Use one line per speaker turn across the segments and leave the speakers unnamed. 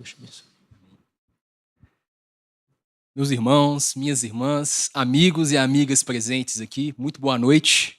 Deus abençoe. Meus irmãos, minhas irmãs, amigos e amigas presentes aqui, muito boa noite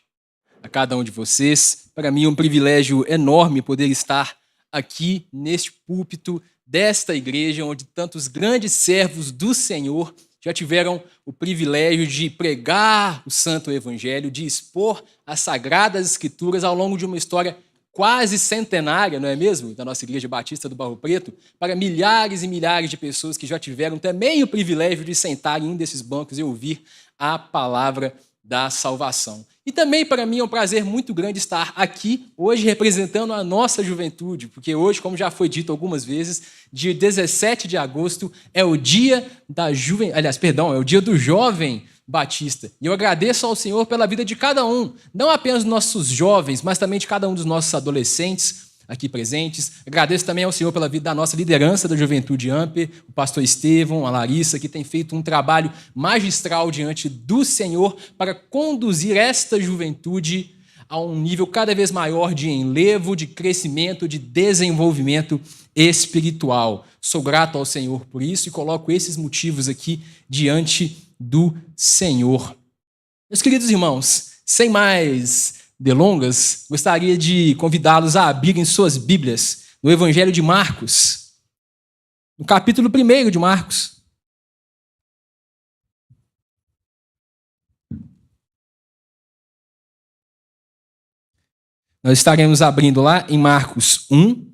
a cada um de vocês. Para mim é um privilégio enorme poder estar aqui neste púlpito desta igreja, onde tantos grandes servos do Senhor já tiveram o privilégio de pregar o Santo Evangelho, de expor as Sagradas Escrituras ao longo de uma história quase centenária, não é mesmo, da nossa Igreja Batista do Barro Preto, para milhares e milhares de pessoas que já tiveram também o privilégio de sentar em um desses bancos e ouvir a palavra da salvação. E também para mim é um prazer muito grande estar aqui hoje representando a nossa juventude, porque hoje, como já foi dito algumas vezes, dia 17 de agosto é o dia é o dia do jovem batista. E eu agradeço ao Senhor pela vida de cada um, não apenas dos nossos jovens, mas também de cada um dos nossos adolescentes aqui presentes. Agradeço também ao Senhor pela vida da nossa liderança da Juventude Amper, o pastor Estevão, a Larissa, que tem feito um trabalho magistral diante do Senhor para conduzir esta juventude a um nível cada vez maior de enlevo, de crescimento, de desenvolvimento espiritual. Sou grato ao Senhor por isso e coloco esses motivos aqui diante do Senhor. Meus queridos irmãos, sem mais delongas, gostaria de convidá-los a abrirem suas Bíblias no Evangelho de Marcos, no capítulo 1 de Marcos. Nós estaremos abrindo lá em Marcos 1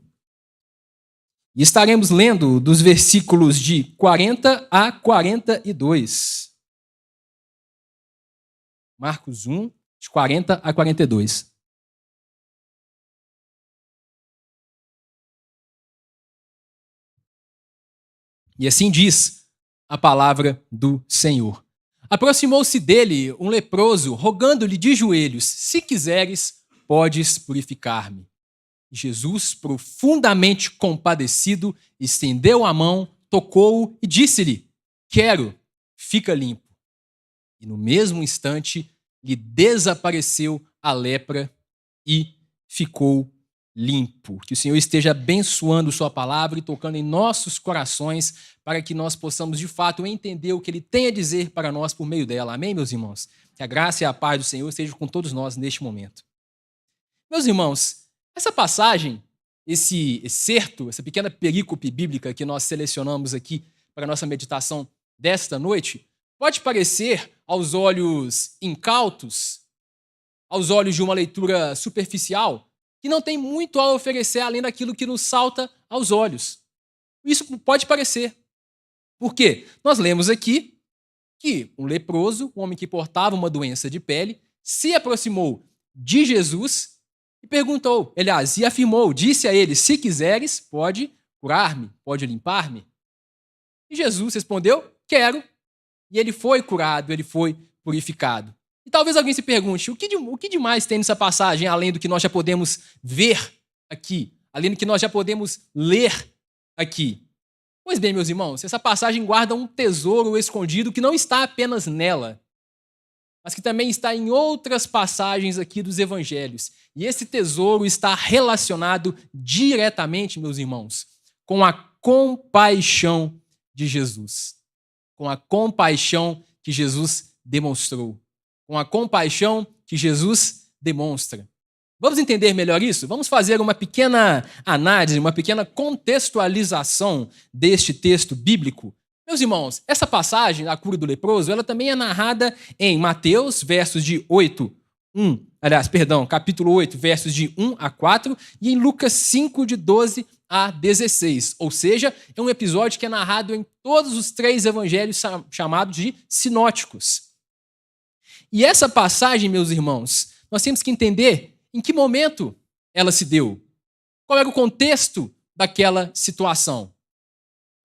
e estaremos lendo dos versículos de 40 a 42. Marcos 1, de 40 a 42. E assim diz a palavra do Senhor. Aproximou-se dele um leproso, rogando-lhe de joelhos: se quiseres, podes purificar-me. Jesus, profundamente compadecido, estendeu a mão, tocou-o e disse-lhe: quero, fica limpo. E no mesmo instante lhe desapareceu a lepra e ficou limpo. Que o Senhor esteja abençoando sua palavra e tocando em nossos corações para que nós possamos de fato entender o que Ele tem a dizer para nós por meio dela. Amém, meus irmãos? Que a graça e a paz do Senhor estejam com todos nós neste momento. Meus irmãos, essa passagem, esse excerto, essa pequena perícope bíblica que nós selecionamos aqui para a nossa meditação desta noite, pode parecer, aos olhos incautos, aos olhos de uma leitura superficial, que não tem muito a oferecer além daquilo que nos salta aos olhos. Isso pode parecer. Por quê? Nós lemos aqui que um leproso, um homem que portava uma doença de pele, se aproximou de Jesus e perguntou, aliás, e afirmou, disse a ele: se quiseres, pode curar-me, pode limpar-me. E Jesus respondeu: quero. E ele foi curado, ele foi purificado. E talvez alguém se pergunte, o que demais tem nessa passagem, além do que nós já podemos ver aqui, além do que nós já podemos ler aqui? Pois bem, meus irmãos, essa passagem guarda um tesouro escondido que não está apenas nela, mas que também está em outras passagens aqui dos evangelhos. E esse tesouro está relacionado diretamente, meus irmãos, com a compaixão de Jesus. Com a compaixão que Jesus demonstrou. Com a compaixão que Jesus demonstra. Vamos entender melhor isso? Vamos fazer uma pequena análise, uma pequena contextualização deste texto bíblico. Meus irmãos, essa passagem, a cura do leproso, ela também é narrada em Mateus, capítulo 8, versos de 1 a 4, e em Lucas 5, de 12 a 16. Ou seja, é um episódio que é narrado em todos os 3 evangelhos chamados de sinóticos. E essa passagem, meus irmãos, nós temos que entender em que momento ela se deu. Qual era o contexto daquela situação.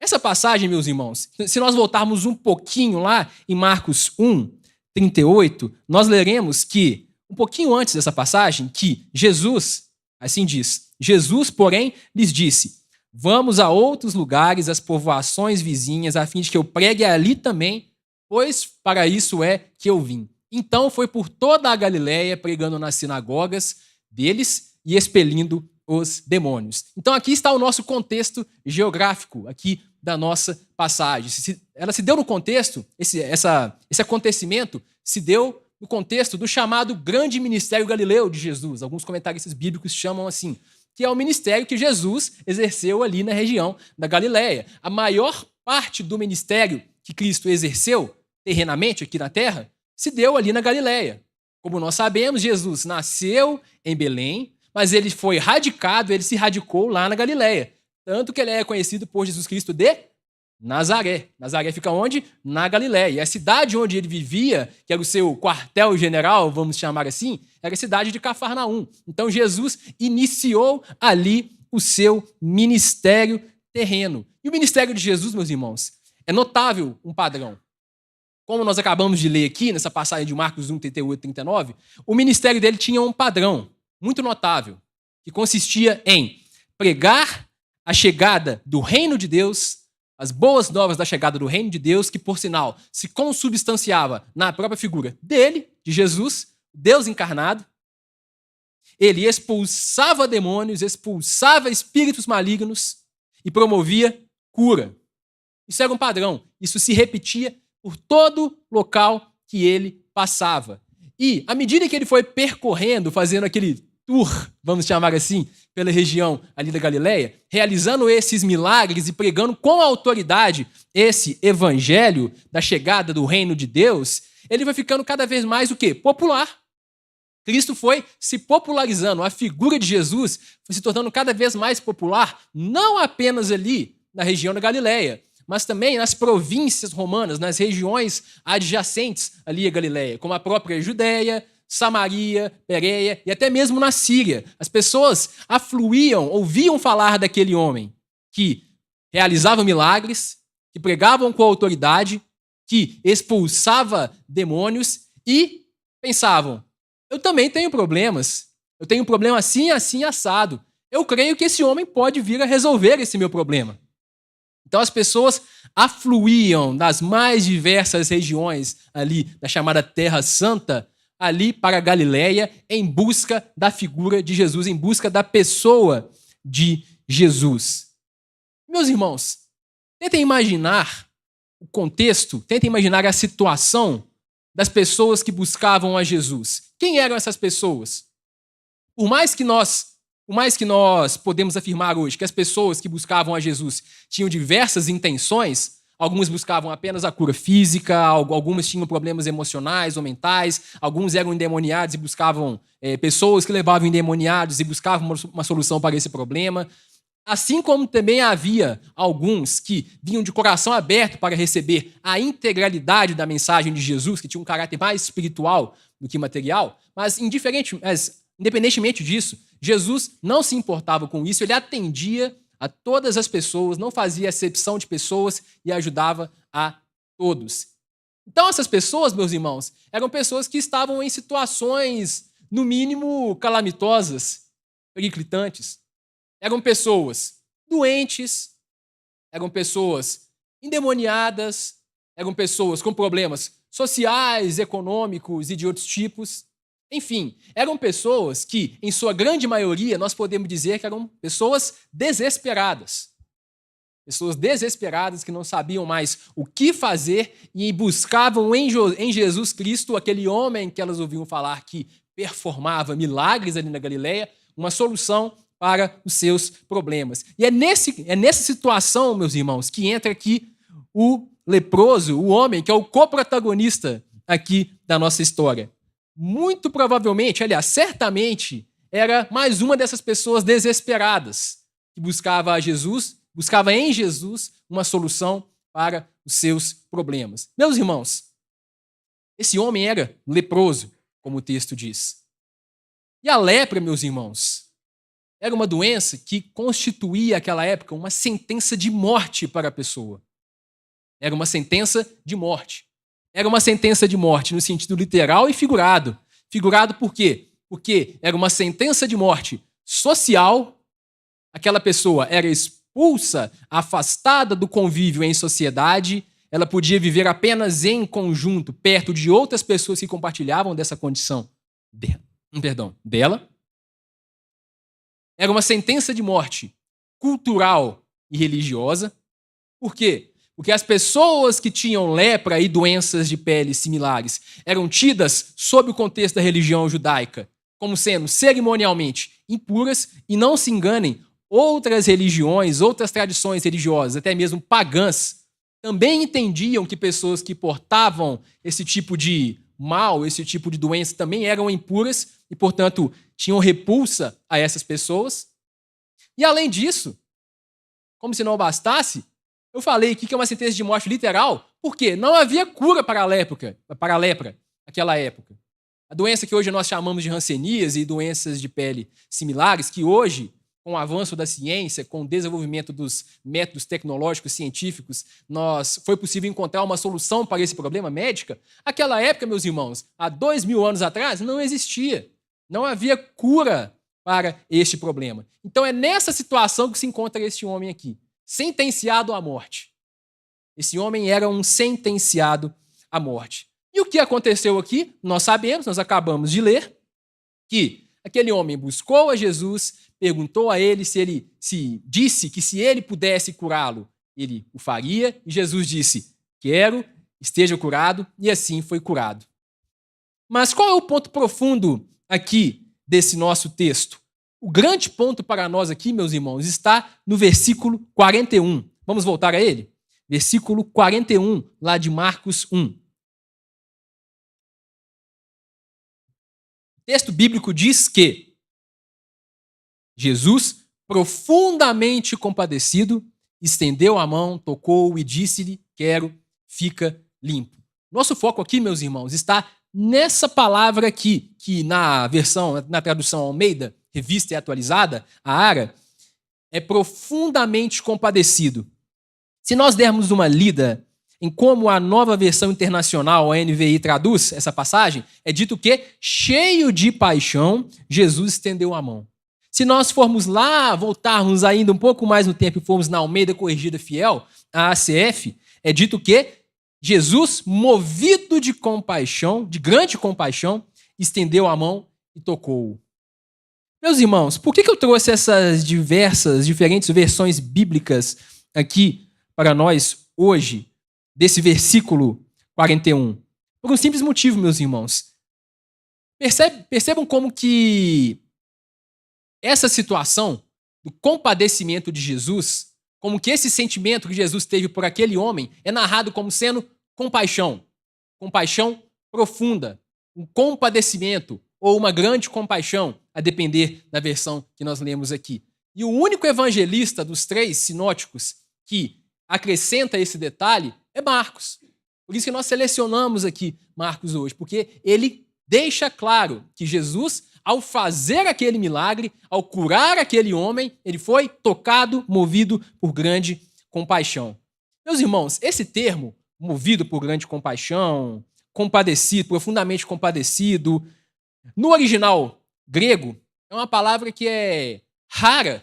Essa passagem, meus irmãos, se nós voltarmos um pouquinho lá em Marcos 1, 38, nós leremos que, um pouquinho antes dessa passagem, que Jesus, assim diz, Jesus, porém, lhes disse: vamos a outros lugares, às povoações vizinhas, a fim de que eu pregue ali também, pois para isso é que eu vim. Então foi por toda a Galileia, pregando nas sinagogas deles e expelindo os demônios. Então aqui está o nosso contexto geográfico aqui da nossa passagem. Ela se deu no contexto, esse acontecimento se deu no contexto do chamado Grande Ministério Galileu de Jesus. Alguns comentaristas bíblicos chamam assim, que é o ministério que Jesus exerceu ali na região da Galileia. A maior parte do ministério que Cristo exerceu terrenamente aqui na terra se deu ali na Galileia. Como nós sabemos, Jesus nasceu em Belém, mas ele foi radicado, ele se radicou lá na Galileia. Tanto que ele é conhecido por Jesus Cristo de Nazaré. Nazaré fica onde? Na Galileia. E a cidade onde ele vivia, que era o seu quartel-general, vamos chamar assim, era a cidade de Cafarnaum. Então Jesus iniciou ali o seu ministério terreno. E o ministério de Jesus, meus irmãos, é notável um padrão. Como nós acabamos de ler aqui, nessa passagem de Marcos 1, 38 e 39, o ministério dele tinha um padrão muito notável, que consistia em pregar a chegada do reino de Deus, as boas novas da chegada do reino de Deus, que, por sinal, se consubstanciava na própria figura dele, de Jesus, Deus encarnado. Ele expulsava demônios, expulsava espíritos malignos e promovia cura. Isso era um padrão. Isso se repetia por todo local que ele passava. E, à medida que ele foi percorrendo, fazendo aquele tour, vamos chamar assim, pela região ali da Galileia, realizando esses milagres e pregando com autoridade esse evangelho da chegada do reino de Deus, ele vai ficando cada vez mais o quê? Popular. Cristo foi se popularizando, a figura de Jesus foi se tornando cada vez mais popular, não apenas ali na região da Galileia, mas também nas províncias romanas, nas regiões adjacentes ali à Galileia, como a própria Judéia, Samaria, Pérea e até mesmo na Síria. As pessoas afluíam, ouviam falar daquele homem que realizava milagres, que pregavam com autoridade, que expulsava demônios e pensavam, eu também tenho problemas, eu tenho um problema assim, assim, assado. Eu creio que esse homem pode vir a resolver esse meu problema. Então as pessoas afluíam das mais diversas regiões ali da chamada Terra Santa, ali para a Galileia, em busca da figura de Jesus, em busca da pessoa de Jesus. Meus irmãos, tentem imaginar o contexto, tentem imaginar a situação das pessoas que buscavam a Jesus. Quem eram essas pessoas? Por mais que nós podemos afirmar hoje que as pessoas que buscavam a Jesus tinham diversas intenções, algumas buscavam apenas a cura física, algumas tinham problemas emocionais ou mentais, alguns eram endemoniados e buscavam pessoas que levavam endemoniados e buscavam uma solução para esse problema. Assim como também havia alguns que vinham de coração aberto para receber a integralidade da mensagem de Jesus, que tinha um caráter mais espiritual do que material, mas independentemente disso, Jesus não se importava com isso, ele atendia a todas as pessoas, não fazia acepção de pessoas e ajudava a todos. Então essas pessoas, meus irmãos, eram pessoas que estavam em situações, no mínimo, calamitosas, periclitantes. Eram pessoas doentes, eram pessoas endemoniadas, eram pessoas com problemas sociais, econômicos e de outros tipos. Enfim, eram pessoas que, em sua grande maioria, nós podemos dizer que eram pessoas desesperadas. Pessoas desesperadas que não sabiam mais o que fazer e buscavam em Jesus Cristo, aquele homem que elas ouviam falar que performava milagres ali na Galileia, uma solução para os seus problemas. E é nessa situação, meus irmãos, que entra aqui o leproso, o homem que é o coprotagonista aqui da nossa história. Muito provavelmente, aliás, certamente, era mais uma dessas pessoas desesperadas que buscava em Jesus uma solução para os seus problemas. Meus irmãos, esse homem era leproso, como o texto diz. E a lepra, meus irmãos, era uma doença que constituía, naquela época, uma sentença de morte para a pessoa. Era uma sentença de morte. Era uma sentença de morte no sentido literal e figurado. Figurado por quê? Porque era uma sentença de morte social, aquela pessoa era expulsa, afastada do convívio em sociedade, ela podia viver apenas em conjunto, perto de outras pessoas que compartilhavam dessa condição dela. Era uma sentença de morte cultural e religiosa. Por quê? Porque as pessoas que tinham lepra e doenças de pele similares eram tidas, sob o contexto da religião judaica, como sendo cerimonialmente impuras, e não se enganem, outras religiões, outras tradições religiosas, até mesmo pagãs, também entendiam que pessoas que portavam esse tipo de mal, esse tipo de doença, também eram impuras e, portanto, tinham repulsa a essas pessoas. E, além disso, como se não bastasse, eu falei aqui que é uma sentença de morte literal, porque não havia cura para a lepra naquela época. A doença que hoje nós chamamos de hanseníase e doenças de pele similares, que hoje, com o avanço da ciência, com o desenvolvimento dos métodos tecnológicos científicos, foi possível encontrar uma solução para esse problema médica. Aquela época, meus irmãos, há 2000 anos atrás, não existia. Não havia cura para este problema. Então é nessa situação que se encontra este homem aqui, sentenciado à morte. Esse homem era um sentenciado à morte. E o que aconteceu aqui? Nós sabemos, nós acabamos de ler, que aquele homem buscou a Jesus, perguntou a ele se disse que se ele pudesse curá-lo, ele o faria, e Jesus disse: quero, esteja curado, e assim foi curado. Mas qual é o ponto profundo aqui desse nosso texto? O grande ponto para nós aqui, meus irmãos, está no versículo 41. Vamos voltar a ele? Versículo 41, lá de Marcos 1. O texto bíblico diz que Jesus, profundamente compadecido, estendeu a mão, tocou-o e disse-lhe: quero, fica limpo. Nosso foco aqui, meus irmãos, está nessa palavra aqui, que na tradução Almeida, revista e atualizada, a ARA, é profundamente compadecido. Se nós dermos uma lida em como a nova versão internacional, a NVI, traduz essa passagem, é dito que, cheio de paixão, Jesus estendeu a mão. Se nós formos lá, voltarmos ainda um pouco mais no tempo e formos na Almeida Corrigida Fiel, a ACF, é dito que Jesus, movido de compaixão, de grande compaixão, estendeu a mão e tocou-o. Meus irmãos, por que eu trouxe essas diferentes versões bíblicas aqui para nós hoje, desse versículo 41? Por um simples motivo, meus irmãos. Percebam como que essa situação do compadecimento de Jesus, como que esse sentimento que Jesus teve por aquele homem é narrado como sendo compaixão. Compaixão profunda, um compadecimento ou uma grande compaixão, a depender da versão que nós lemos aqui. E o único evangelista dos 3 sinóticos que acrescenta esse detalhe é Marcos. Por isso que nós selecionamos aqui Marcos hoje, porque ele deixa claro que Jesus, ao fazer aquele milagre, ao curar aquele homem, ele foi tocado, movido por grande compaixão. Meus irmãos, esse termo, movido por grande compaixão, compadecido, profundamente compadecido, no original grego, é uma palavra que é rara,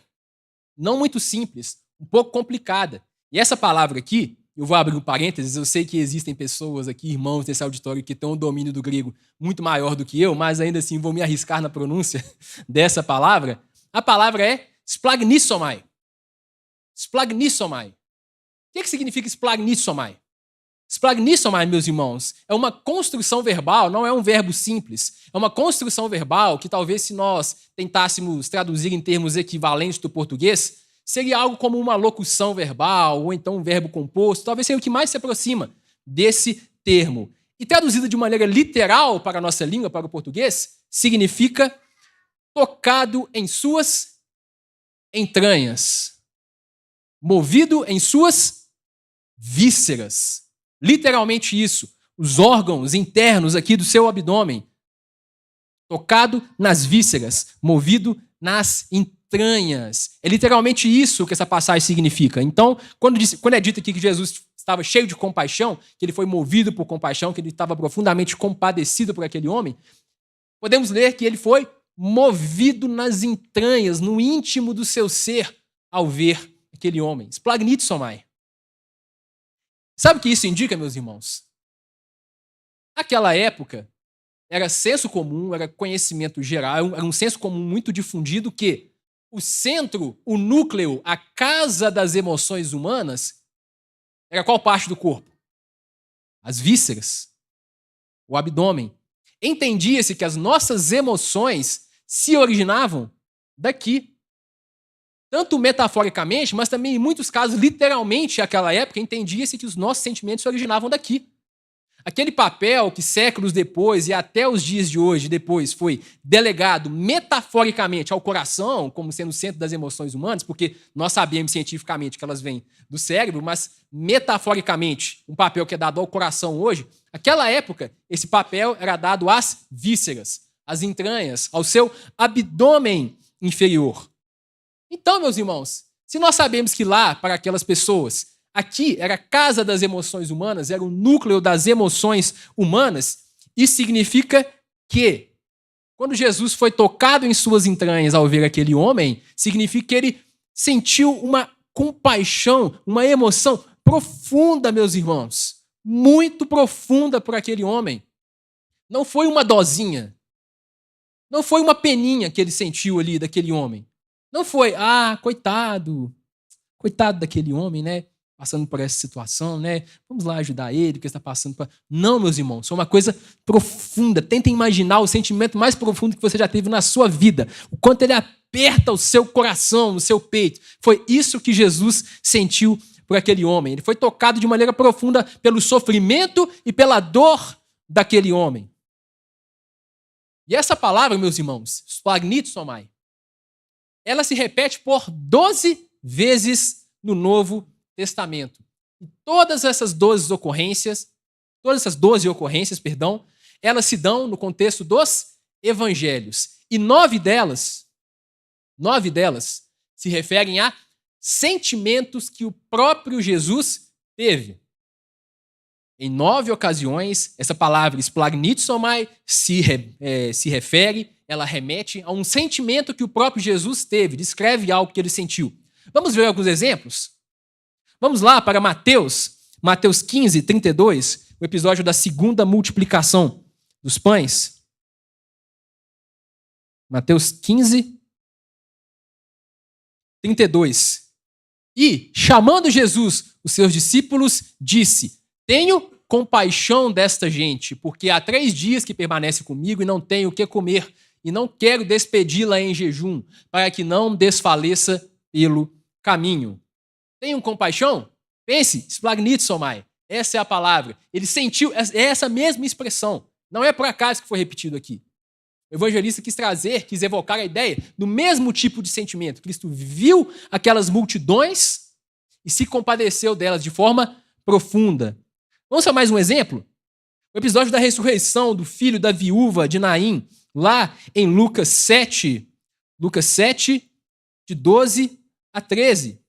não muito simples, um pouco complicada. E essa palavra aqui, eu vou abrir um parênteses, eu sei que existem pessoas aqui, irmãos desse auditório, que têm um domínio do grego muito maior do que eu, mas ainda assim vou me arriscar na pronúncia dessa palavra. A palavra é splagnissomai. Splagnissomai. O que significa splagnissomai? Splagnissomai, meus irmãos, é uma construção verbal, não é um verbo simples. É uma construção verbal que talvez se nós tentássemos traduzir em termos equivalentes do português, seria algo como uma locução verbal ou então um verbo composto, talvez seja o que mais se aproxima desse termo. E traduzido de maneira literal para a nossa língua, para o português, significa tocado em suas entranhas, movido em suas vísceras. Literalmente isso, os órgãos internos aqui do seu abdômen, tocado nas vísceras, movido nas entranhas. É literalmente isso que essa passagem significa. Então, quando é dito aqui que Jesus estava cheio de compaixão, que ele foi movido por compaixão, que ele estava profundamente compadecido por aquele homem, podemos ler que ele foi movido nas entranhas, no íntimo do seu ser, ao ver aquele homem. Splagnitsomai. Sabe o que isso indica, meus irmãos? Naquela época, era senso comum, era conhecimento geral, era um senso comum muito difundido que o centro, o núcleo, a casa das emoções humanas, era qual parte do corpo? As vísceras, o abdômen. Entendia-se que as nossas emoções se originavam daqui. Tanto metaforicamente, mas também, em muitos casos, literalmente, naquela época, entendia-se que os nossos sentimentos se originavam daqui. Aquele papel que séculos depois e até os dias de hoje depois foi delegado metaforicamente ao coração, como sendo o centro das emoções humanas, porque nós sabemos cientificamente que elas vêm do cérebro, mas metaforicamente, um papel que é dado ao coração hoje, naquela época, esse papel era dado às vísceras, às entranhas, ao seu abdômen inferior. Então, meus irmãos, se nós sabemos que lá, para aquelas pessoas, aqui era a casa das emoções humanas, era o núcleo das emoções humanas, isso significa que, quando Jesus foi tocado em suas entranhas ao ver aquele homem, significa que ele sentiu uma compaixão, uma emoção profunda, meus irmãos, muito profunda por aquele homem. Não foi uma dosinha, não foi uma peninha que ele sentiu ali daquele homem. Não foi, coitado daquele homem, né? Passando por essa situação, né? Vamos lá ajudar ele, que está passando por... Não, meus irmãos, foi uma coisa profunda. Tentem imaginar o sentimento mais profundo que você já teve na sua vida. O quanto ele aperta o seu coração, no seu peito. Foi isso que Jesus sentiu por aquele homem. Ele foi tocado de maneira profunda pelo sofrimento e pela dor daquele homem. E essa palavra, meus irmãos, splagnitsomai, ela se repete por 12 vezes no Novo Testamento. E todas essas 12 ocorrências, elas se dão no contexto dos evangelhos. E 9 delas se referem a sentimentos que o próprio Jesus teve. Em 9 ocasiões, essa palavra splagnitsomai se refere, ela remete a um sentimento que o próprio Jesus teve, descreve algo que ele sentiu. Vamos ver alguns exemplos? Vamos lá para Mateus 15, 32, o episódio da segunda multiplicação dos pães. Mateus 15, 32. E, chamando Jesus, os seus discípulos, disse: tenho compaixão desta gente, porque há 3 dias que permanece comigo e não tenho o que comer, e não quero despedi-la em jejum, para que não desfaleça pelo caminho. Tenham compaixão? Pense, splagnitsomai. Essa é a palavra. Ele sentiu essa mesma expressão. Não é por acaso que foi repetido aqui. O evangelista quis evocar a ideia do mesmo tipo de sentimento. Cristo viu aquelas multidões e se compadeceu delas de forma profunda. Vamos a mais um exemplo? O episódio da ressurreição do filho da viúva de Naim, lá em Lucas 7, de 12 a 13.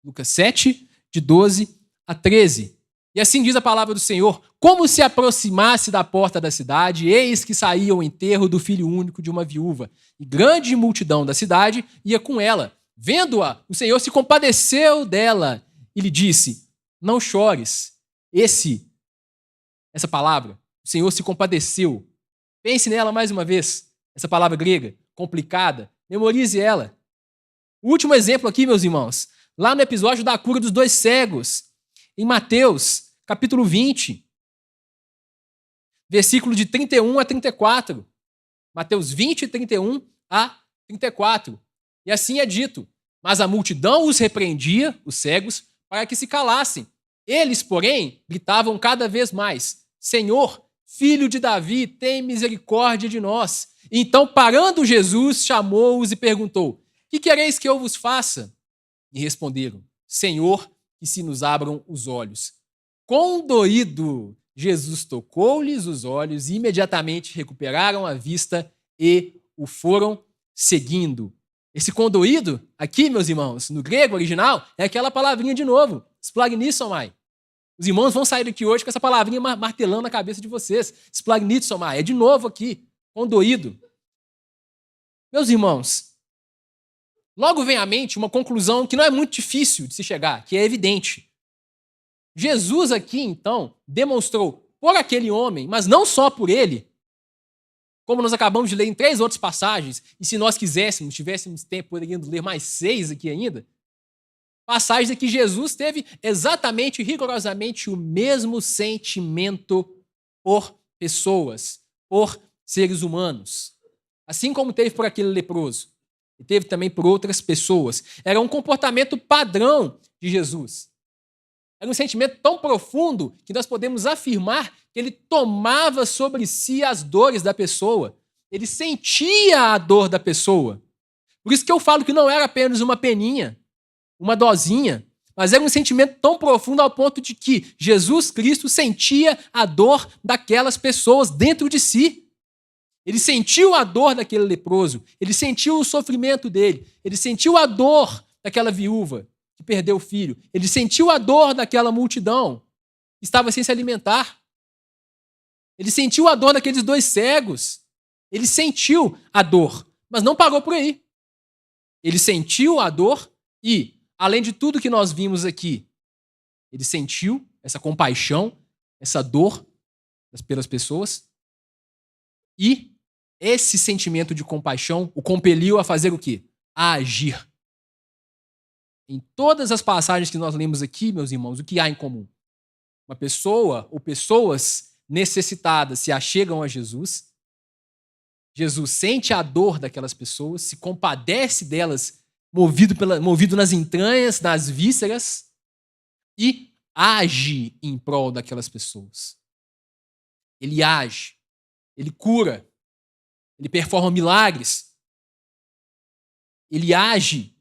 Lucas 7, de 12 a 13. E assim diz a palavra do Senhor: como se aproximasse da porta da cidade, eis que saía o enterro do filho único de uma viúva. E grande multidão da cidade ia com ela. Vendo-a, o Senhor se compadeceu dela e lhe disse: não chores. Essa palavra, o Senhor se compadeceu. Pense nela mais uma vez. Essa palavra grega, complicada. Memorize ela. O último exemplo aqui, meus irmãos, lá no episódio da cura dos 2 cegos, em Mateus, capítulo 20, versículo de 31 a 34. Mateus 20, 31 a 34. E assim é dito: mas a multidão os repreendia, os cegos, para que se calassem. Eles, porém, gritavam cada vez mais: Senhor, filho de Davi, tem misericórdia de nós. E então, parando Jesus, chamou-os e perguntou: que quereis que eu vos faça? E responderam: Senhor, que se nos abram os olhos. Condoído, Jesus tocou-lhes os olhos e imediatamente recuperaram a vista e o foram seguindo. Esse condoído, aqui, meus irmãos, no grego original, é aquela palavrinha de novo, splagnitsomai. Os irmãos vão sair daqui hoje com essa palavrinha martelando na cabeça de vocês. Splagnitsomai, é de novo aqui, condoído. Meus irmãos, logo vem à mente uma conclusão que não é muito difícil de se chegar, que é evidente. Jesus aqui, então, demonstrou por aquele homem, mas não só por ele, como nós acabamos de ler em 3 outras passagens, e se nós quiséssemos, tivéssemos tempo, poderíamos ler mais 6 aqui ainda, passagens em que Jesus teve exatamente, rigorosamente, o mesmo sentimento por pessoas, por seres humanos. Assim como teve por aquele leproso, e teve também por outras pessoas. Era um comportamento padrão de Jesus. Era um sentimento tão profundo que nós podemos afirmar que ele tomava sobre si as dores da pessoa. Ele sentia a dor da pessoa. Por isso que eu falo que não era apenas uma peninha, uma dosinha, mas era um sentimento tão profundo ao ponto de que Jesus Cristo sentia a dor daquelas pessoas dentro de si. Ele sentiu a dor daquele leproso, ele sentiu o sofrimento dele, ele sentiu a dor daquela viúva que perdeu o filho, ele sentiu a dor daquela multidão que estava sem se alimentar. Ele sentiu a dor daqueles 2 cegos. Ele sentiu a dor, mas não parou por aí. Ele sentiu a dor e, além de tudo que nós vimos aqui, ele sentiu essa compaixão, essa dor pelas pessoas e esse sentimento de compaixão o compeliu a fazer o quê? A agir. Em todas as passagens que nós lemos aqui, meus irmãos, o que há em comum? Uma pessoa ou pessoas necessitadas se achegam a Jesus, Jesus sente a dor daquelas pessoas, se compadece delas, movido nas entranhas, nas vísceras, e age em prol daquelas pessoas. Ele age, ele cura, ele performa milagres, ele age,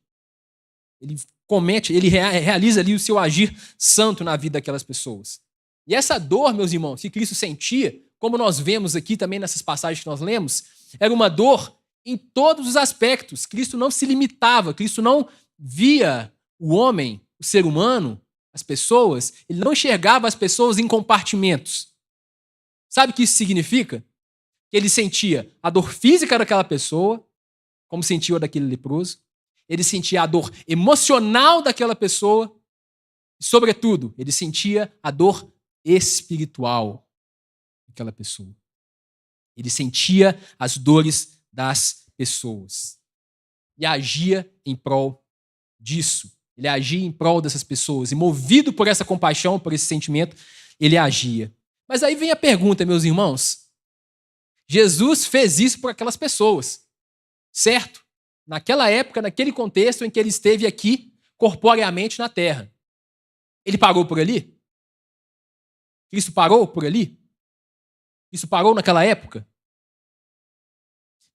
ele comete, ele realiza ali o seu agir santo na vida daquelas pessoas. E essa dor, meus irmãos, que Cristo sentia, como nós vemos aqui também nessas passagens que nós lemos, era uma dor em todos os aspectos. Cristo não se limitava, Cristo não via o homem, o ser humano, as pessoas, ele não enxergava as pessoas em compartimentos. Sabe o que isso significa? Que ele sentia a dor física daquela pessoa, como sentiu a daquele leproso, ele sentia a dor emocional daquela pessoa, e, sobretudo, ele sentia a dor espiritual daquela pessoa. Ele sentia as dores das pessoas e agia em prol disso. Ele agia em prol dessas pessoas e, movido por essa compaixão, por esse sentimento, ele agia. Mas aí vem a pergunta, meus irmãos. Jesus fez isso por aquelas pessoas, certo? Naquela época, naquele contexto em que ele esteve aqui, corporeamente na terra. Ele parou por ali? Cristo parou por ali? Isso parou naquela época?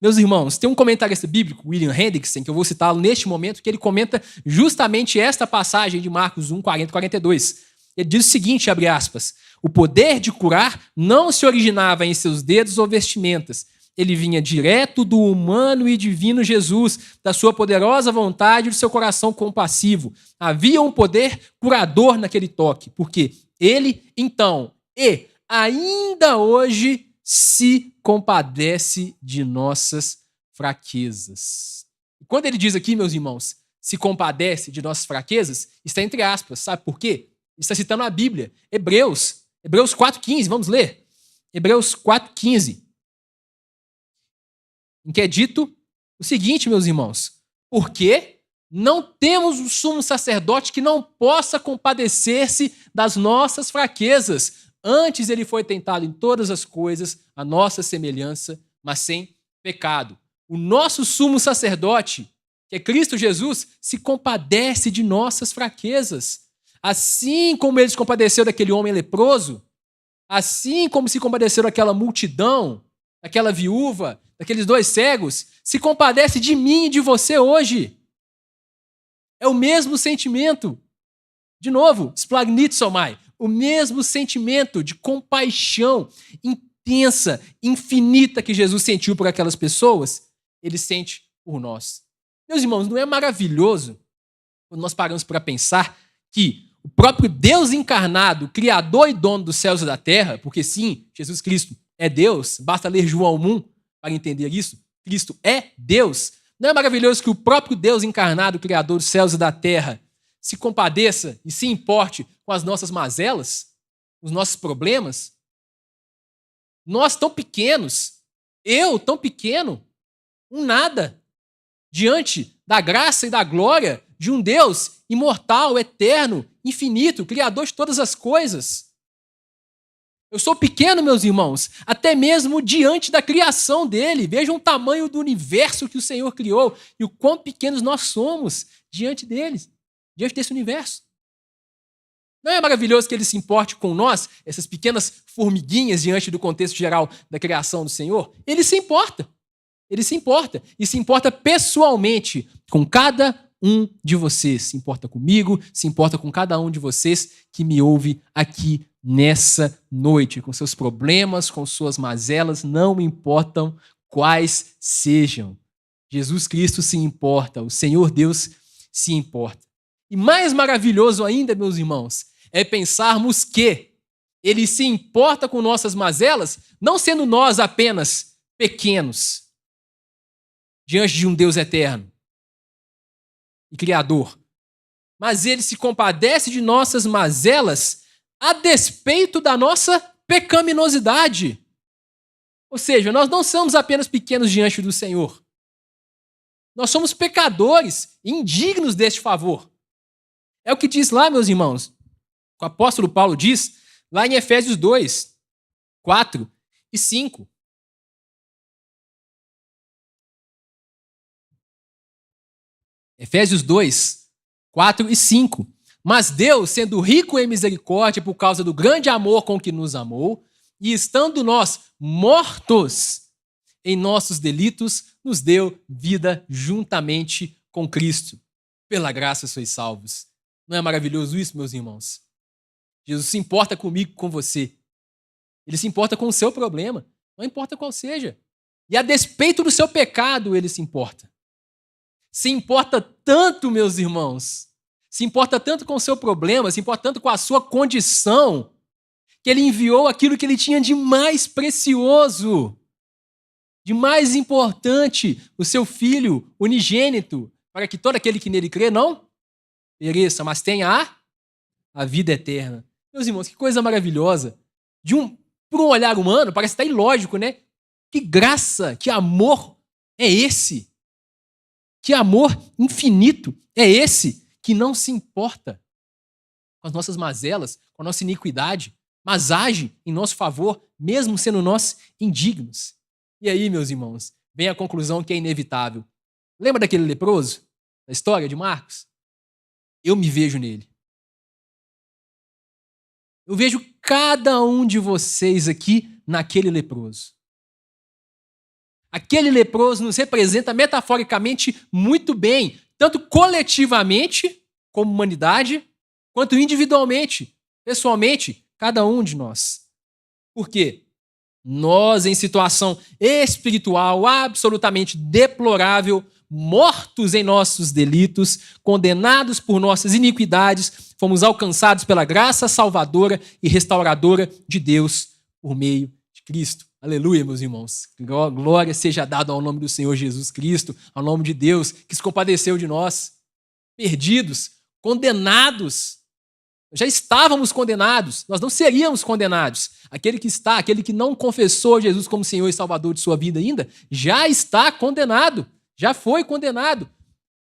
Meus irmãos, tem um comentarista bíblico, William Hendrickson, que eu vou citá-lo neste momento, que ele comenta justamente esta passagem de Marcos 1, 40 e 42. Ele diz o seguinte, abre aspas, o poder de curar não se originava em seus dedos ou vestimentas. Ele vinha direto do humano e divino Jesus, da sua poderosa vontade e do seu coração compassivo. Havia um poder curador naquele toque, porque ele, então, e ainda hoje se compadece de nossas fraquezas. E quando ele diz aqui, meus irmãos, se compadece de nossas fraquezas, está entre aspas. Sabe por quê? Ele está citando a Bíblia. Hebreus 4,15, vamos ler. Hebreus 4,15. Em que é dito o seguinte, meus irmãos, porque não temos um sumo sacerdote que não possa compadecer-se das nossas fraquezas. Antes ele foi tentado em todas as coisas, a nossa semelhança, mas sem pecado. O nosso sumo sacerdote, que é Cristo Jesus, se compadece de nossas fraquezas. Assim como ele se compadeceu daquele homem leproso, assim como se compadeceu daquela multidão, daquela viúva, daqueles 2 cegos, se compadece de mim e de você hoje. É o mesmo sentimento. De novo, splagnitsomai, o mesmo sentimento de compaixão intensa, infinita que Jesus sentiu por aquelas pessoas, ele sente por nós. Meus irmãos, não é maravilhoso quando nós paramos para pensar que o próprio Deus encarnado, Criador e dono dos céus e da terra, porque sim, Jesus Cristo é Deus, basta ler João 1 para entender isso, Cristo é Deus. Não é maravilhoso que o próprio Deus encarnado, Criador dos céus e da terra, se compadeça e se importe com as nossas mazelas, os nossos problemas? Nós tão pequenos, Eu, tão pequeno, um nada, diante da graça e da glória de um Deus imortal, eterno, infinito, criador de todas as coisas. Eu sou pequeno, meus irmãos, até mesmo diante da criação dele. Vejam o tamanho do universo que o Senhor criou e o quão pequenos nós somos diante deles, diante desse universo. Não é maravilhoso que ele se importe com nós, essas pequenas formiguinhas diante do contexto geral da criação do Senhor? Ele se importa. Ele se importa. E se importa pessoalmente com cada um de vocês. Se importa comigo, se importa com cada um de vocês que me ouve aqui nessa noite, com seus problemas, com suas mazelas, não importam quais sejam. Jesus Cristo se importa, o Senhor Deus se importa. E mais maravilhoso ainda, meus irmãos, é pensarmos que ele se importa com nossas mazelas, não sendo nós apenas pequenos diante de um Deus eterno e criador, mas ele se compadece de nossas mazelas a despeito da nossa pecaminosidade. Ou seja, nós não somos apenas pequenos diante do Senhor. Nós somos pecadores, indignos deste favor. É o que diz lá, meus irmãos. O apóstolo Paulo diz lá em Efésios 2, 4 e 5. Efésios 2, 4 e 5. Mas Deus, sendo rico em misericórdia por causa do grande amor com que nos amou, e estando nós mortos em nossos delitos, nos deu vida juntamente com Cristo. Pela graça sois salvos. Não é maravilhoso isso, meus irmãos? Jesus se importa comigo, com você. Ele se importa com o seu problema, não importa qual seja. E a despeito do seu pecado, ele se importa. Se importa tanto, meus irmãos, se importa tanto com o seu problema, se importa tanto com a sua condição, que ele enviou aquilo que ele tinha de mais precioso, de mais importante, o seu Filho unigênito, para que todo aquele que nele crê não pereça, mas tenha a vida eterna. Meus irmãos, que coisa maravilhosa. Por um olhar humano, parece até ilógico, né? Que graça, que amor é esse? Que amor infinito é esse que não se importa com as nossas mazelas, com a nossa iniquidade, mas age em nosso favor, mesmo sendo nós indignos. E aí, meus irmãos, vem a conclusão que é inevitável. Lembra daquele leproso? Da história de Marcos? Eu me vejo nele. Eu vejo cada um de vocês aqui naquele leproso. Aquele leproso nos representa metaforicamente muito bem, tanto coletivamente, como humanidade, quanto individualmente, pessoalmente, cada um de nós. Por quê? Nós, em situação espiritual absolutamente deplorável, mortos em nossos delitos, condenados por nossas iniquidades, fomos alcançados pela graça salvadora e restauradora de Deus por meio de Cristo. Aleluia, meus irmãos. Glória seja dada ao nome do Senhor Jesus Cristo, ao nome de Deus, que se compadeceu de nós, perdidos, condenados. Já estávamos condenados, nós não seríamos condenados. Aquele que não confessou Jesus como Senhor e Salvador de sua vida ainda, já está condenado, já foi condenado.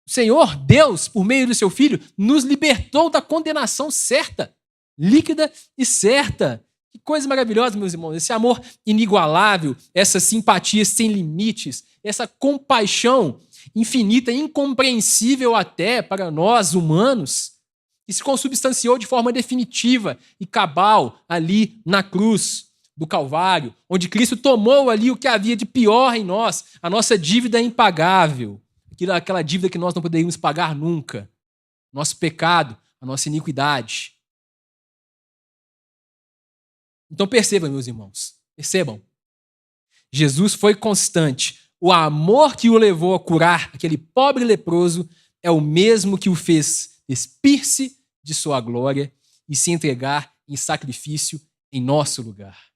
O Senhor, Deus, por meio do seu Filho, nos libertou da condenação certa, líquida e certa. Que coisa maravilhosa, meus irmãos, esse amor inigualável, essa simpatia sem limites, essa compaixão infinita, incompreensível até para nós humanos, que se consubstanciou de forma definitiva e cabal ali na cruz do Calvário, onde Cristo tomou ali o que havia de pior em nós, a nossa dívida impagável, aquela dívida que nós não poderíamos pagar nunca, nosso pecado, a nossa iniquidade. Então percebam, meus irmãos, percebam. Jesus foi constante. O amor que o levou a curar aquele pobre leproso é o mesmo que o fez despir-se de sua glória e se entregar em sacrifício em nosso lugar.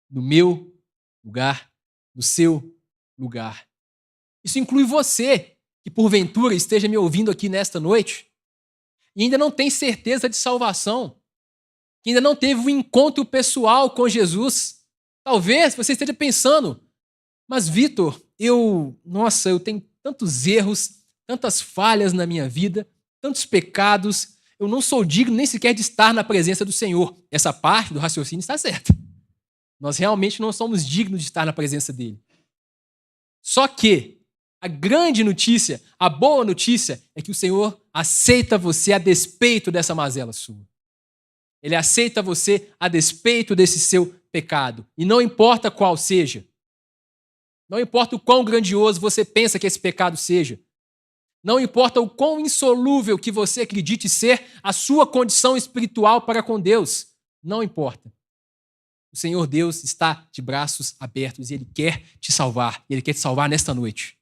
No meu lugar, no seu lugar. Isso inclui você, que porventura esteja me ouvindo aqui nesta noite e ainda não tem certeza de salvação, que ainda não teve um encontro pessoal com Jesus. Talvez você esteja pensando, Mas, Vitor, eu tenho tantos erros, tantas falhas na minha vida, tantos pecados, eu não sou digno nem sequer de estar na presença do Senhor. Essa parte do raciocínio está certa. Nós realmente não somos dignos de estar na presença dele. Só que a grande notícia, a boa notícia, é que o Senhor aceita você a despeito dessa mazela sua. Ele aceita você a despeito desse seu pecado. E não importa qual seja. Não importa o quão grandioso você pensa que esse pecado seja. Não importa o quão insolúvel que você acredite ser a sua condição espiritual para com Deus. Não importa. O Senhor Deus está de braços abertos e Ele quer te salvar. Ele quer te salvar nesta noite.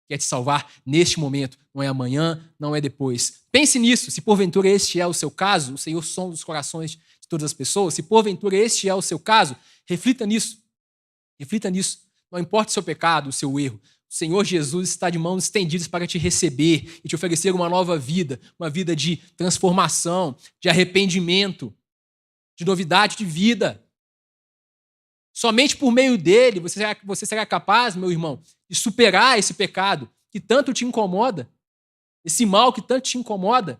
Quer te salvar neste momento. Não é amanhã, não é depois. Pense nisso. Se porventura este é o seu caso, o Senhor sonda os corações de todas as pessoas. Se porventura este é o seu caso, reflita nisso. Reflita nisso. Não importa o seu pecado, o seu erro. O Senhor Jesus está de mãos estendidas para te receber e te oferecer uma nova vida. Uma vida de transformação, de arrependimento, de novidade de vida. Somente por meio dele você será capaz, meu irmão, de superar esse pecado que tanto te incomoda, esse mal que tanto te incomoda.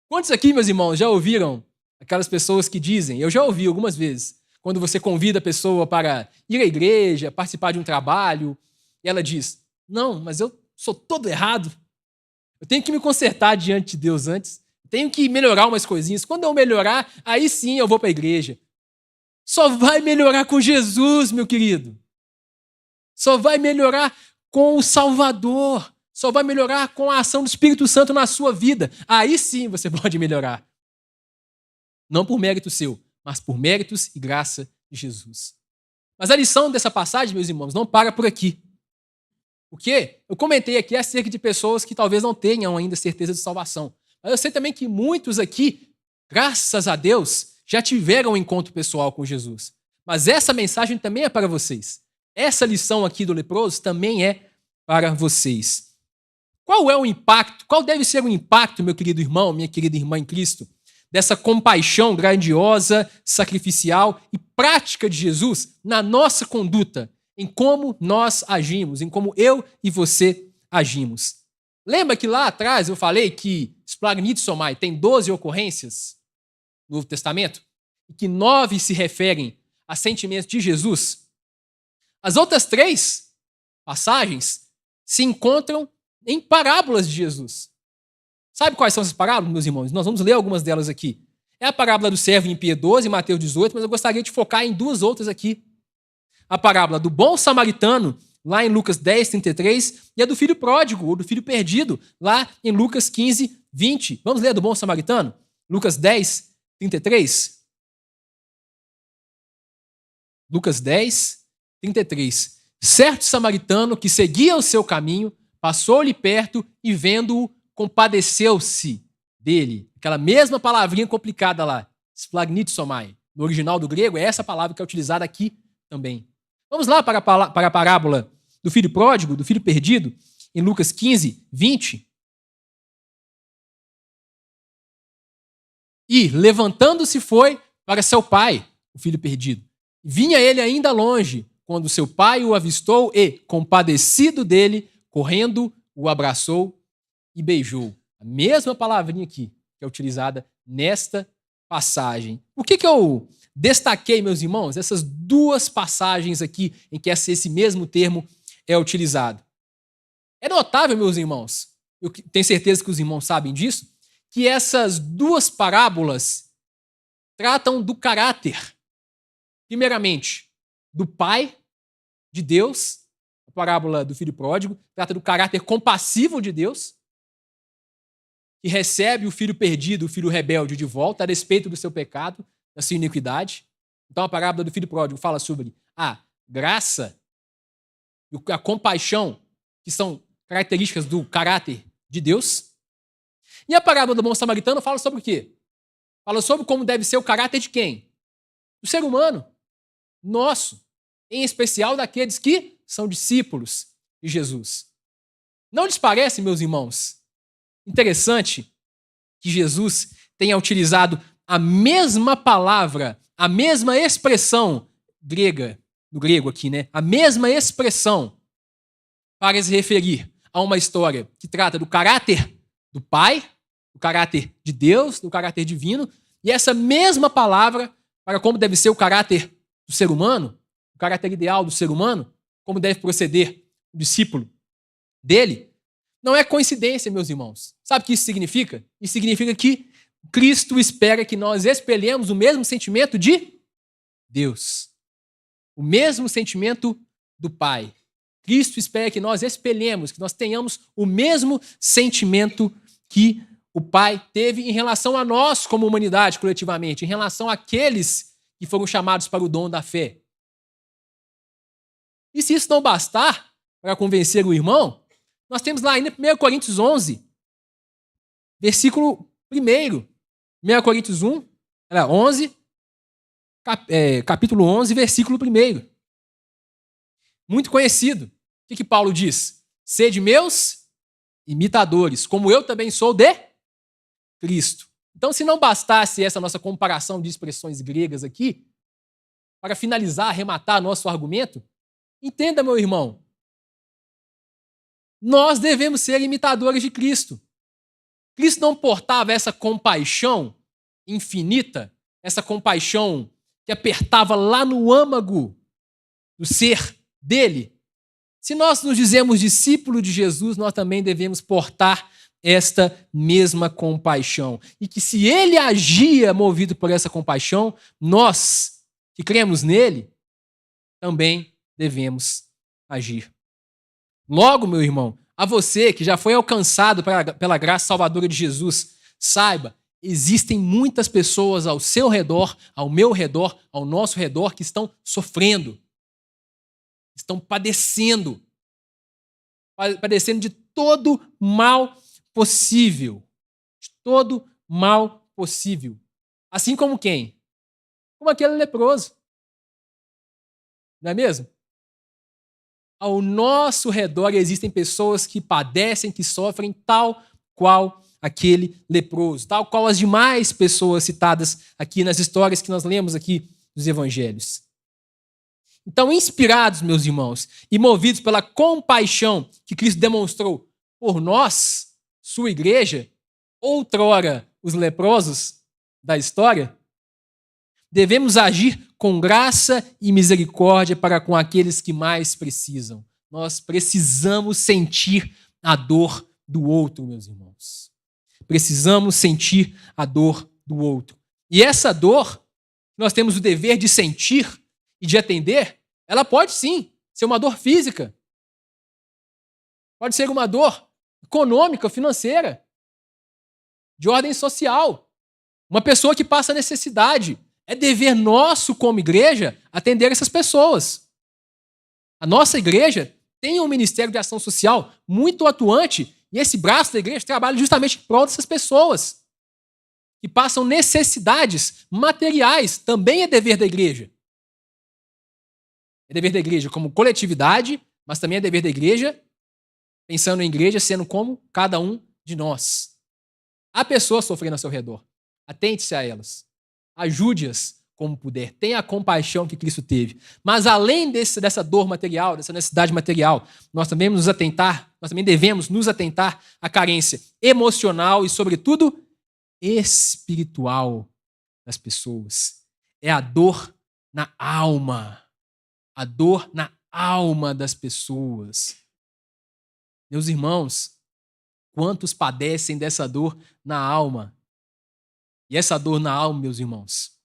Quantos aqui, meus irmãos, já ouviram aquelas pessoas que dizem, eu já ouvi algumas vezes, quando você convida a pessoa para ir à igreja, participar de um trabalho, e ela diz, não, mas eu sou todo errado, eu tenho que me consertar diante de Deus antes, tenho que melhorar umas coisinhas, quando eu melhorar, aí sim eu vou para a igreja. Só vai melhorar com Jesus, meu querido. Só vai melhorar com o Salvador. Só vai melhorar com a ação do Espírito Santo na sua vida. Aí sim você pode melhorar. Não por mérito seu, mas por méritos e graça de Jesus. Mas a lição dessa passagem, meus irmãos, não para por aqui. Porque eu comentei aqui acerca de pessoas que talvez não tenham ainda certeza de salvação. Mas eu sei também que muitos aqui, graças a Deus, já tiveram um encontro pessoal com Jesus. Mas essa mensagem também é para vocês. Essa lição aqui do leproso também é para vocês. Qual é o impacto? Qual deve ser o impacto, meu querido irmão, minha querida irmã em Cristo, dessa compaixão grandiosa, sacrificial e prática de Jesus na nossa conduta, em como nós agimos, em como eu e você agimos? Lembra que lá atrás eu falei que splagnitsomai tem 12 ocorrências no Novo Testamento, e que 9 se referem a sentimentos de Jesus? As outras 3 passagens se encontram em parábolas de Jesus. Sabe quais são essas parábolas, meus irmãos? Nós vamos ler algumas delas aqui. É a parábola do servo impiedoso, em Mateus 18, mas eu gostaria de focar em 2 outras aqui. A parábola do bom samaritano, lá em Lucas 10, 33, e a do filho pródigo, ou do filho perdido, lá em Lucas 15, 20. Vamos ler a do bom samaritano? Lucas 10, 33. Lucas 10, 33. Certo samaritano que seguia o seu caminho, passou-lhe perto e, vendo-o, compadeceu-se dele. Aquela mesma palavrinha complicada lá, splagnitsomai. No original do grego, é essa palavra que é utilizada aqui também. Vamos lá para a parábola do filho pródigo, do filho perdido, em Lucas 15, 20. E, levantando-se, foi para seu pai, o filho perdido. Vinha ele ainda longe, quando seu pai o avistou e, compadecido dele, correndo, o abraçou e beijou. A mesma palavrinha aqui, que é utilizada nesta passagem. Por que eu destaquei, meus irmãos, essas 2 passagens aqui em que esse mesmo termo é utilizado? É notável, meus irmãos, eu tenho certeza que os irmãos sabem disso, que essas 2 parábolas tratam do caráter, primeiramente, do Pai de Deus. A parábola do filho pródigo trata do caráter compassivo de Deus, que recebe o filho perdido, o filho rebelde de volta, a despeito do seu pecado, da sua iniquidade. Então a parábola do filho pródigo fala sobre a graça e a compaixão, que são características do caráter de Deus. E a parábola do bom samaritano fala sobre o quê? Fala sobre como deve ser o caráter de quem? Do ser humano, nosso, em especial daqueles que são discípulos de Jesus. Não lhes parece, meus irmãos, interessante que Jesus tenha utilizado a mesma palavra, a mesma expressão grega no grego aqui, né? A mesma expressão para se referir a uma história que trata do caráter do Pai, do caráter de Deus, do caráter divino, e essa mesma palavra para como deve ser o caráter do ser humano, o caráter ideal do ser humano, como deve proceder o discípulo dele, não é coincidência, meus irmãos. Sabe o que isso significa? Isso significa que Cristo espera que nós espelhemos o mesmo sentimento de Deus, o mesmo sentimento do Pai. Cristo espera que nós espelhemos, que nós tenhamos o mesmo sentimento que o Pai teve em relação a nós como humanidade coletivamente, em relação àqueles que foram chamados para o dom da fé. E se isso não bastar para convencer o irmão, nós temos lá ainda 1 Coríntios 11, versículo 1. 1 Coríntios 11, capítulo 11, versículo 1. Muito conhecido. O que Paulo diz? Sede meus imitadores, como eu também sou de Cristo. Então, se não bastasse essa nossa comparação de expressões gregas aqui, para finalizar, arrematar nosso argumento, entenda, meu irmão, nós devemos ser imitadores de Cristo. Cristo não portava essa compaixão infinita, essa compaixão que apertava lá no âmago do ser dele. Se nós nos dizemos discípulos de Jesus, nós também devemos portar esta mesma compaixão. E que se ele agia movido por essa compaixão, nós que cremos nele, também devemos agir. Logo, meu irmão, a você que já foi alcançado pela graça salvadora de Jesus, saiba, existem muitas pessoas ao seu redor, ao meu redor, ao nosso redor, que estão sofrendo, estão padecendo de todo mal possível. De todo mal possível. Assim como quem? Como aquele leproso. Não é mesmo? Ao nosso redor existem pessoas que padecem, que sofrem, tal qual aquele leproso, tal qual as demais pessoas citadas aqui nas histórias que nós lemos aqui dos evangelhos. Então, inspirados, meus irmãos, e movidos pela compaixão que Cristo demonstrou por nós, sua igreja, outrora os leprosos da história, devemos agir com graça e misericórdia para com aqueles que mais precisam. Nós precisamos sentir a dor do outro, meus irmãos. Precisamos sentir a dor do outro. E essa dor, nós temos o dever de sentir e de atender, ela pode sim ser uma dor física. Pode ser uma dor econômica, financeira, de ordem social. Uma pessoa que passa necessidade. É dever nosso como igreja atender essas pessoas. A nossa igreja tem um ministério de ação social muito atuante e esse braço da igreja trabalha justamente em prol dessas pessoas que passam necessidades materiais. Também é dever da igreja. É dever da igreja como coletividade, mas também é dever da igreja, pensando em igreja, sendo como cada um de nós. Há pessoas sofrendo ao seu redor. Atente-se a elas. Ajude-as como puder. Tenha a compaixão que Cristo teve. Mas além dessa dor material, dessa necessidade material, nós também devemos nos atentar à carência emocional e, sobretudo, espiritual das pessoas. É a dor na alma. A dor na alma das pessoas. Meus irmãos, quantos padecem dessa dor na alma? E essa dor na alma, meus irmãos,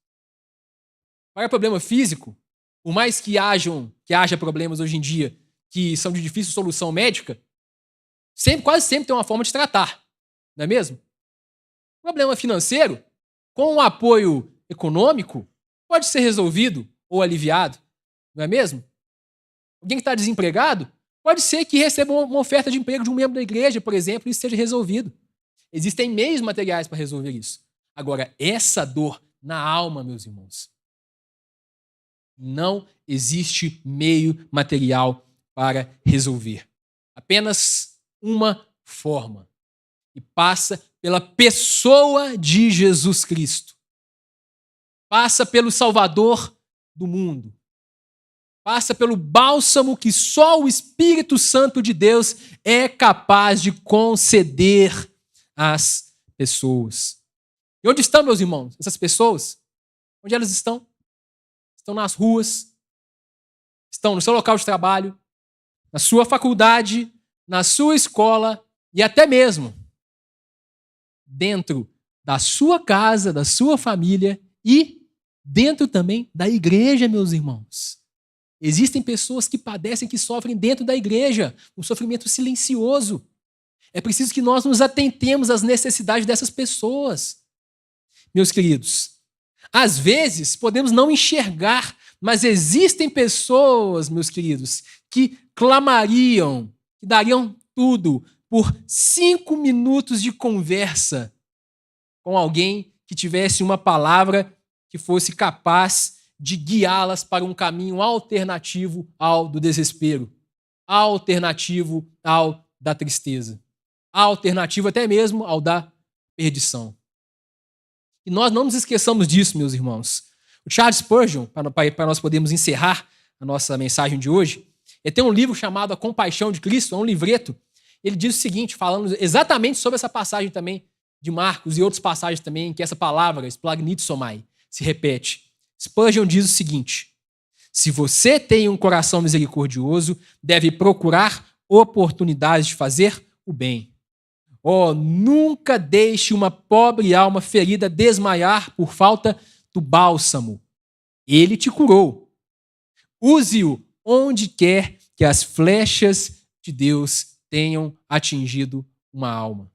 para problema físico, por mais que haja problemas hoje em dia que são de difícil solução médica, quase sempre tem uma forma de tratar, não é mesmo? Problema financeiro, com um apoio econômico, pode ser resolvido ou aliviado, não é mesmo? Alguém que está desempregado, pode ser que receba uma oferta de emprego de um membro da igreja, por exemplo, e isso seja resolvido. Existem meios materiais para resolver isso. Agora, essa dor na alma, meus irmãos, não existe meio material para resolver. Apenas uma forma. E passa pela pessoa de Jesus Cristo. Passa pelo Salvador do mundo. passa pelo bálsamo que só o Espírito Santo de Deus é capaz de conceder às pessoas. E onde estão, meus irmãos, essas pessoas? Onde elas estão? Estão nas ruas, estão no seu local de trabalho, na sua faculdade, na sua escola e até mesmo dentro da sua casa, da sua família e dentro também da igreja, meus irmãos. Existem pessoas que padecem, que sofrem dentro da igreja, um sofrimento silencioso. É preciso que nós nos atentemos às necessidades dessas pessoas. Meus queridos, às vezes podemos não enxergar, mas existem pessoas, meus queridos, que clamariam, que dariam tudo por 5 minutos de conversa com alguém que tivesse uma palavra que fosse capaz de guiá-las para um caminho alternativo ao do desespero, alternativo ao da tristeza, alternativo até mesmo ao da perdição. E nós não nos esqueçamos disso, meus irmãos. O Charles Spurgeon, para nós podermos encerrar a nossa mensagem de hoje, ele tem um livro chamado A Compaixão de Cristo, é um livreto. Ele diz o seguinte, falando exatamente sobre essa passagem também de Marcos e outras passagens também em que essa palavra, splagnizomai, se repete. Spurgeon diz o seguinte: se você tem um coração misericordioso, deve procurar oportunidades de fazer o bem. Oh, nunca deixe uma pobre alma ferida desmaiar por falta do bálsamo. Ele te curou. Use-o onde quer que as flechas de Deus tenham atingido uma alma.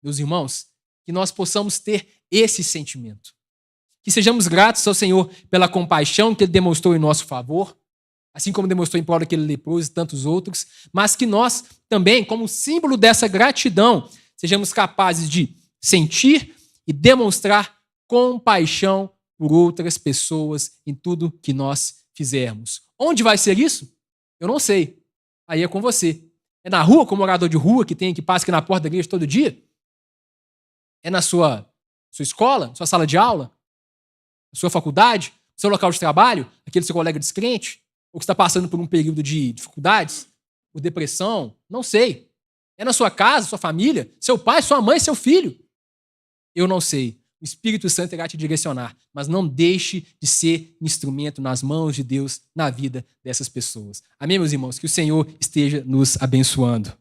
Meus irmãos, que nós possamos ter esse sentimento. Que sejamos gratos ao Senhor pela compaixão que Ele demonstrou em nosso favor, assim como demonstrou em prol daquele leproso e tantos outros, mas que nós também, como símbolo dessa gratidão, sejamos capazes de sentir e demonstrar compaixão por outras pessoas em tudo que nós fizermos. Onde vai ser isso? Eu não sei. Aí é com você. É na rua, como morador de rua, que passa aqui na porta da igreja todo dia? É na sua escola, sua sala de aula, na sua faculdade, no seu local de trabalho, aquele seu colega descrente, ou que está passando por um período de dificuldades, por depressão, não sei. É na sua casa, sua família, seu pai, sua mãe, seu filho? Eu não sei. O Espírito Santo irá te direcionar, mas não deixe de ser instrumento nas mãos de Deus na vida dessas pessoas. Amém, meus irmãos? Que o Senhor esteja nos abençoando.